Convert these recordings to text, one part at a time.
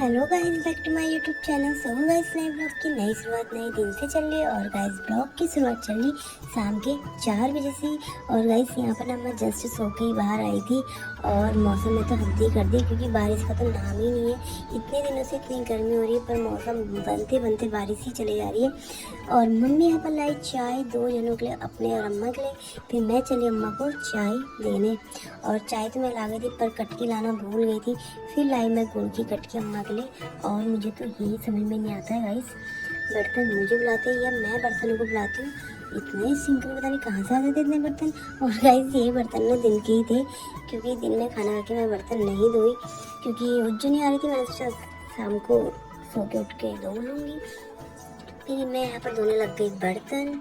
Hello guys, back to my YouTube channel. So guys, नए blog की नई शुरुआत नए दिन से चल रही है। और गाइस, ब्लॉग की शुरुआत चल रही शाम के 4 बजे से। और गाइस, यहाँ पर ना मैं जस्ट सो के ही बाहर आई थी और मौसम में तो हद ही कर दी, क्योंकि बारिश का तो नाम ही नहीं है। इतने दिनों से इतनी गर्मी हो रही है, पर मौसम बनते बनते बारिश ही चली जा रही है। और मम्मी यहाँ पर लाई चाय 2 जनों के लिए, अपने और अम्मा के लिए। फिर मैं चली अम्मा को चाय देने, और चाय तो मैं ला गई थी पर कटकी लाना भूल गई थी। फिर लाई मैं गुड़ की कटकी अम्मा के लिए। और मुझे तो यही समझ में नहीं आता है गाइस, बर्तन मुझे बुलाते हैं या मैं बर्तनों को बुलाती हूँ। इतने सिंक में पता नहीं कहाँ से आते थे इतने बर्तन। और गाइस, ये बर्तन ना दिन के ही थे, क्योंकि दिन में खाना खा के मैं बर्तन नहीं धोई, क्योंकि उज्जू नहीं आ रही थी। मैंने सोचा शाम को सो के उठ के धो लूँगी। फिर मैं यहाँ पर धोने लग गई बर्तन।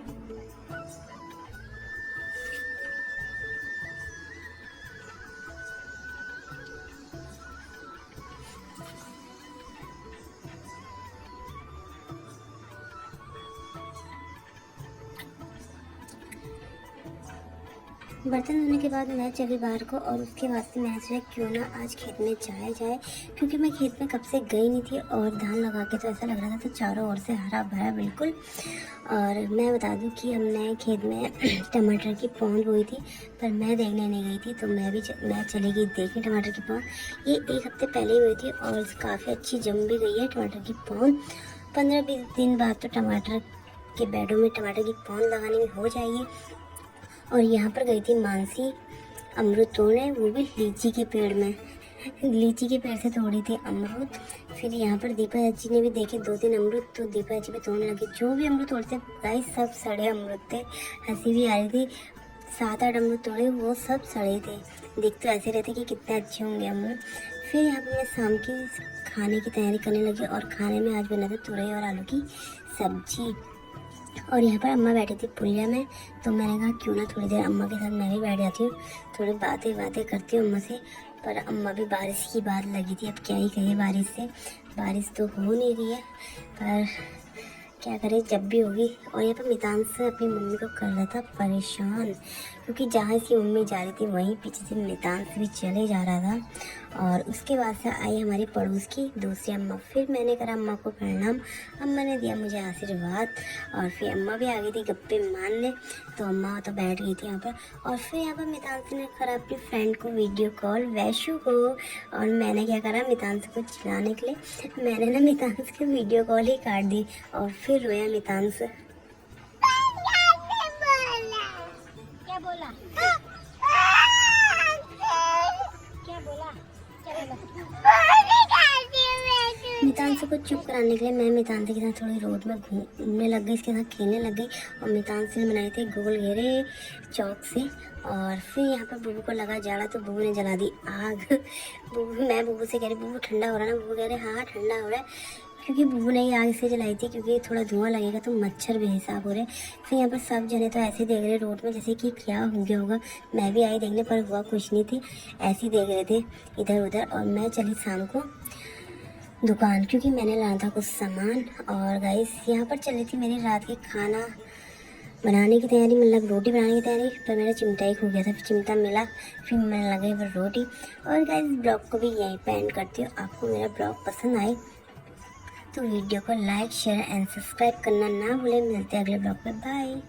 बर्तन धोने के बाद मैं चली बाहर को, और उसके बाद से मैं सोचा क्यों ना आज खेत में जाया जाए, क्योंकि मैं खेत में कब से गई नहीं थी। और धान लगा के तो ऐसा लग रहा था तो चारों ओर से हरा भरा बिल्कुल। और मैं बता दूं कि हमने खेत में टमाटर की पौध बोई थी, पर मैं देखने नहीं गई थी। तो मैं चली गई देखने टमाटर की पौध। ये 1 हफ्ते पहले ही हुई थी और काफ़ी अच्छी जम भी गई है टमाटर की पौध। 15-20 दिन बाद तो टमाटर के बेडों में टमाटर की पौध लगाने में हो जाएगी। और यहाँ पर गई थी मानसी अमरूद तोड़ने, वो भी लीची के पेड़ में। लीची के पेड़ से तोड़ी थी अमरूद। फिर यहाँ पर दीपा चाची ने भी देखे 2-3 अमरूद, तो दीपा चाची भी तोड़ने लगी। जो भी अमरूद तोड़ते गाइस, सब सड़े अमरूद थे। हंसी भी आ रही थी। 7-8 अमरूद तोड़े, वो सब सड़े थे। देख तो ऐसे रहते कि कितने अच्छे होंगे अमरूद। फिर यहाँ पर मैं शाम की खाने की तैयारी करने लगी, और खाने में आज बना था तुरई और आलू की सब्जी। और यहाँ पर अम्मा बैठी थी पुलिया में, तो मैंने कहा क्यों ना थोड़ी देर अम्मा के साथ मैं भी बैठ जाती हूँ, थोड़ी बातें करती हूँ अम्मा से। पर अम्मा भी बारिश की बात लगी थी, अब क्या ही कहे बारिश से। बारिश तो हो नहीं रही है, पर क्या करें जब भी होगी। और यहाँ पर मितांश अपनी मम्मी को कर रहा था परेशान, क्योंकि जहाँ इसकी मम्मी जा रही थी वहीं पीछे से मितांश भी चले जा रहा था। और उसके बाद से आई हमारी पड़ोस की दूसरी अम्मा। फिर मैंने करा अम्मा को प्रणाम, अम्मा ने दिया मुझे आशीर्वाद। और फिर अम्मा भी आ गई थी गप्पे मारने, तो अम्मा तो बैठ गई थी यहाँ पर। और फिर यहाँ पर मितांश ने करा अपनी फ्रेंड को वीडियो कॉल, वैशु को। और मैंने क्या करा मितांश को चिढ़ाने के लिए, मैंने ना मितांश की वीडियो कॉल ही काट दी। और फिर रोया मितांश। क्या बोला? मितांश को चुप कराने के लिए मैं मितांश के साथ थोड़ी रोड में घूमने लग गई, इसके साथ खेलने लग गई। और मितांश ने बनाए थे गोल घेरे चौक से। और फिर यहाँ पर बुबू को लगा जाड़ा, तो बुबू ने जला दी आग। मैं बुबू से कह रही बुबू ठंडा हो रहा है ना? बुबू कह रहे हाँ ठंडा हो रहा है, क्योंकि बुबू ने ही आग इसलिए जलाई थी क्योंकि थोड़ा धुआं लगेगा तो मच्छर भी हिसाब हो रहे। फिर यहाँ पर सब जने तो ऐसे देख रहे रोड में जैसे कि क्या हो गया होगा। मैं भी आई देखने, पर हुआ कुछ नहीं थी, ऐसे ही देख रहे थे इधर उधर। और मैं चली शाम को दुकान, क्योंकि मैंने लाना था कुछ सामान। और गाइस, यहाँ पर चली थी मेरी रात की खाना बनाने की तैयारी, मतलब रोटी बनाने की तैयारी। पर मेरा चिमटा ही खो गया था, फिर चिमटा मिला, फिर मैंने लगाई वो रोटी। और गाइस, ब्लॉग को भी यहीं पे एंड करती हूँ। आपको मेरा ब्लॉग पसंद आए तो वीडियो को लाइक शेयर एंड सब्सक्राइब करना ना भूलें। मिलते हैं अगले ब्लॉग में, बाय।